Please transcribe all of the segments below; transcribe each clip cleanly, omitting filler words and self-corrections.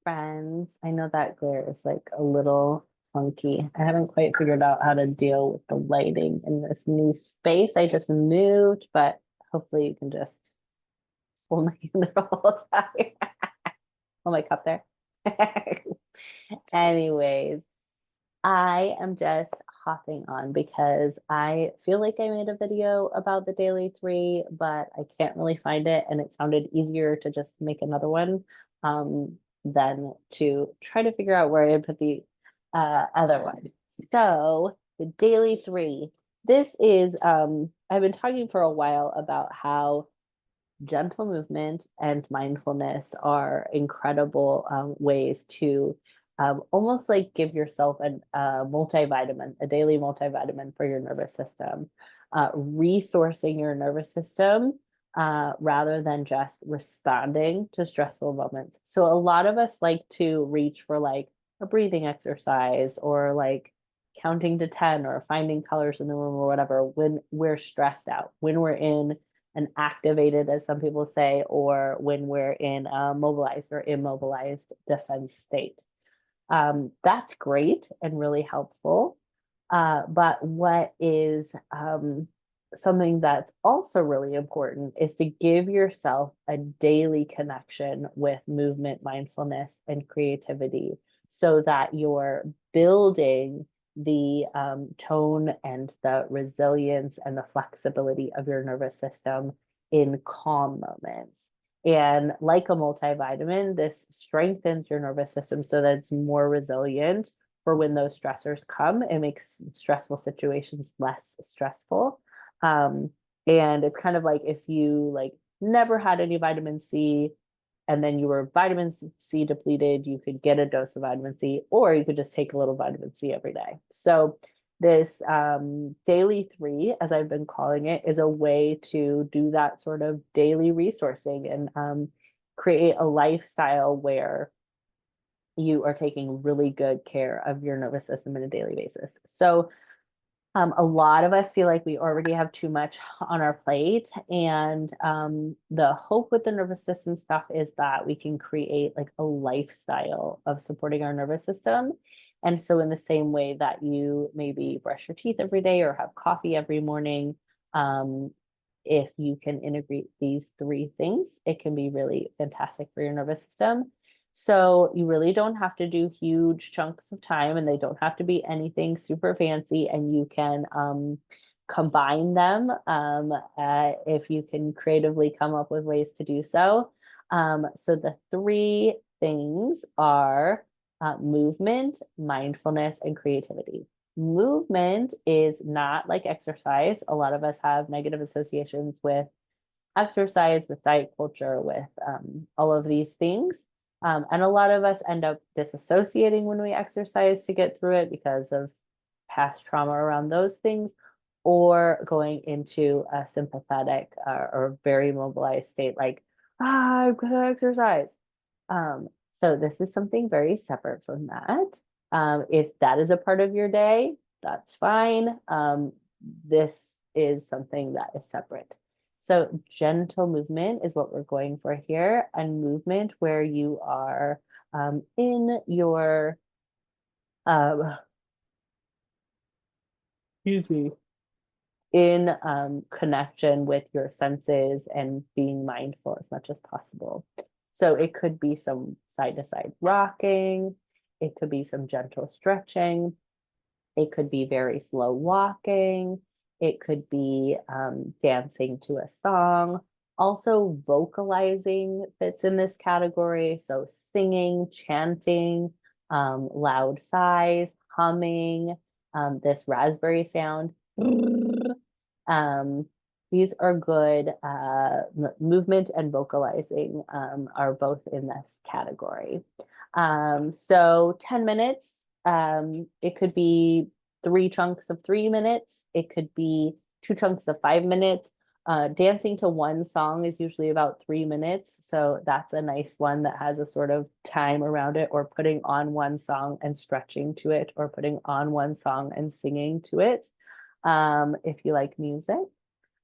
friends. I know that glare is like a little funky. I haven't quite figured out how to deal with the lighting in this new space. I just moved, but hopefully you can just hold my hand the whole time. Hold my cup there. Anyways, I am just hopping on because I feel like I made a video about the daily three, but I can't really find it. And it sounded easier to just make another one than to try to figure out where I put the other one. So the daily three. This is I've been talking for a while about how gentle movement and mindfulness are incredible ways to almost like give yourself a multivitamin, a daily multivitamin for your nervous system, resourcing your nervous system rather than just responding to stressful moments. So a lot of us like to reach for like a breathing exercise or like counting to 10 or finding colors in the room or whatever when we're stressed out, when we're in and activated, as some people say, or when we're in a mobilized or immobilized defense state. That's great and really helpful. But what is something that's also really important is to give yourself a daily connection with movement, mindfulness, and creativity so that you're building the tone and the resilience and the flexibility of your nervous system in calm moments. And like a multivitamin, this strengthens your nervous system so that it's more resilient for when those stressors come. It makes stressful situations less stressful. Um, and it's kind of like if you like never had any vitamin C and then you were vitamin C depleted, you could get a dose of vitamin C, or you could just take a little vitamin C every day. So this daily three, as I've been calling it, is a way to do that sort of daily resourcing and create a lifestyle where you are taking really good care of your nervous system on a daily basis. So a lot of us feel like we already have too much on our plate. And the hope with the nervous system stuff is that we can create like a lifestyle of supporting our nervous system. And so, in the same way that you maybe brush your teeth every day or have coffee every morning, um, if you can integrate these three things, it can be really fantastic for your nervous system. So you really don't have to do huge chunks of time and they don't have to be anything super fancy and you can combine them if you can creatively come up with ways to do so. So the three things are movement, mindfulness, and creativity. Movement is not like exercise. A lot of us have negative associations with exercise, with diet culture, with all of these things. And a lot of us end up disassociating when we exercise to get through it because of past trauma around those things, or going into a sympathetic or very mobilized state, like, I'm gonna exercise. Um, so this is something very separate from that. If that is a part of your day, that's fine. This is something that is separate. So gentle movement is what we're going for here, and movement where you are in your um, excuse me, in connection with your senses and being mindful as much as possible. So it could be some side to side rocking, it could be some gentle stretching, it could be very slow walking, it could be dancing to a song. Also, vocalizing fits in this category. So, singing, chanting, loud sighs, humming, this raspberry sound. Um, these are good. Movement and vocalizing are both in this category. So 10 minutes, it could be three chunks of 3 minutes. It could be two chunks of 5 minutes. Dancing to one song is usually about 3 minutes. So that's a nice one that has a sort of time around it, or putting on one song and stretching to it, or putting on one song and singing to it if you like music.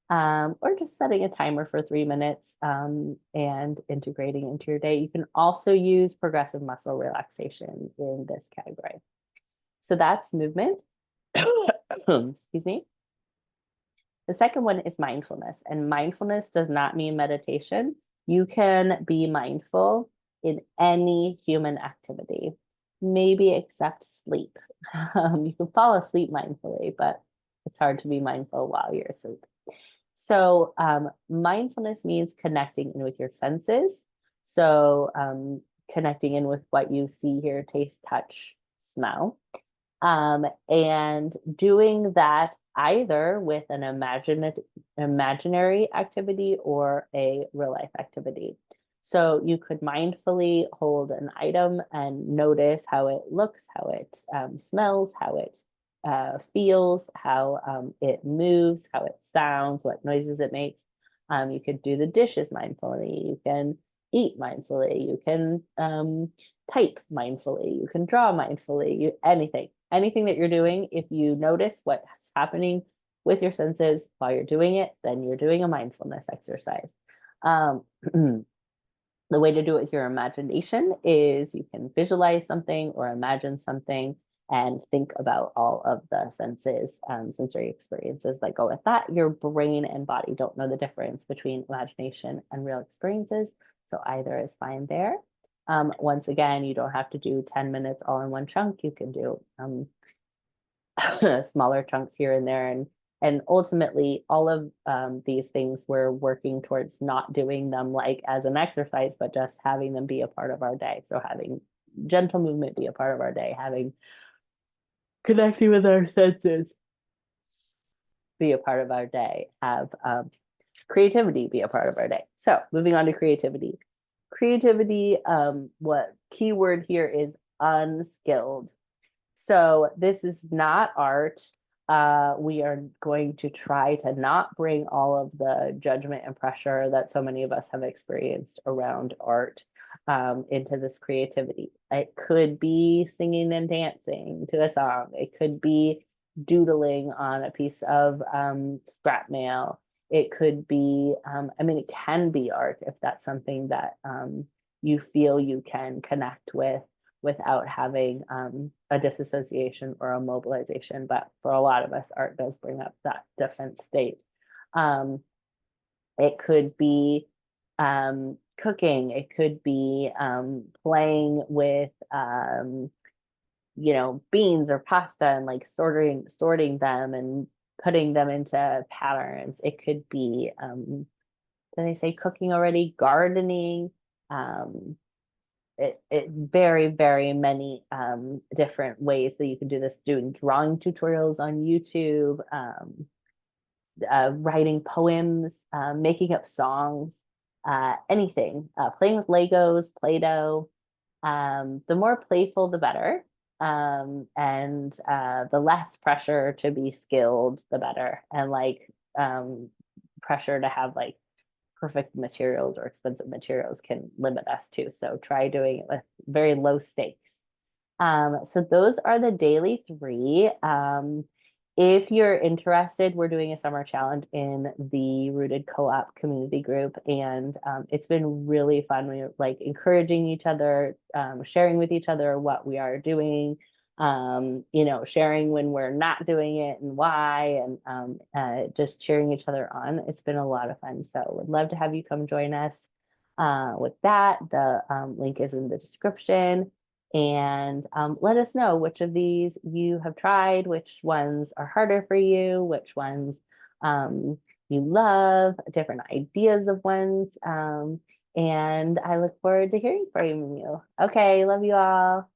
or just setting a timer for 3 minutes and integrating into your day. You can also use progressive muscle relaxation in this category. So that's movement. Excuse me. The second one is mindfulness, and mindfulness does not mean meditation. You can be mindful in any human activity, maybe except sleep. You can fall asleep mindfully, but it's hard to be mindful while you're asleep. So, mindfulness means connecting in with your senses. So, connecting in with what you see, hear, taste, touch, smell. And doing that either with an imaginary activity or a real life activity. So you could mindfully hold an item and notice how it looks, how it smells, how it feels, how it moves, how it sounds, what noises it makes. You could do the dishes mindfully. You can eat mindfully. You can type mindfully. You can draw mindfully. Anything that you're doing, if you notice what's happening with your senses while you're doing it, then you're doing a mindfulness exercise. Um, the way to do it with your imagination is you can visualize something or imagine something and think about all of the sensory experiences that go with that. Your brain and body don't know the difference between imagination and real experiences. So either is fine there. Once again, you don't have to do 10 minutes all in one chunk. You can do smaller chunks here and there. And ultimately, all of these things we're working towards not doing them like as an exercise, but just having them be a part of our day. So having gentle movement be a part of our day, having connecting with our senses be a part of our day, have creativity be a part of our day. So moving on to creativity. Creativity, what keyword here is unskilled. So this is not art. We are going to try to not bring all of the judgment and pressure that so many of us have experienced around art into this creativity. It could be singing and dancing to a song. It could be doodling on a piece of scrap mail. It could be, it can be art if that's something that you feel you can connect with without having a disassociation or a mobilization. But for a lot of us, art does bring up that defense state. It could be cooking. It could be playing with, beans or pasta and like sorting them and putting them into patterns. It could be, did I say cooking already? Gardening. Very, very many different ways that you can do this, doing drawing tutorials on YouTube, writing poems, making up songs, anything, playing with Legos, Play-Doh. The more playful, the better. And the less pressure to be skilled, the better. And like pressure to have like perfect materials or expensive materials can limit us too. So try doing it with very low stakes. So those are the daily three. If you're interested, we're doing a summer challenge in the Rooted Co-op community group, and it's been really fun. We're like encouraging each other, sharing with each other what we are doing, sharing when we're not doing it and why, and just cheering each other on. It's been a lot of fun. So would love to have you come join us. With that, the link is in the description. And let us know which of these you have tried, which ones are harder for you, which ones you love, different ideas of ones. And I look forward to hearing from you. Okay, love you all.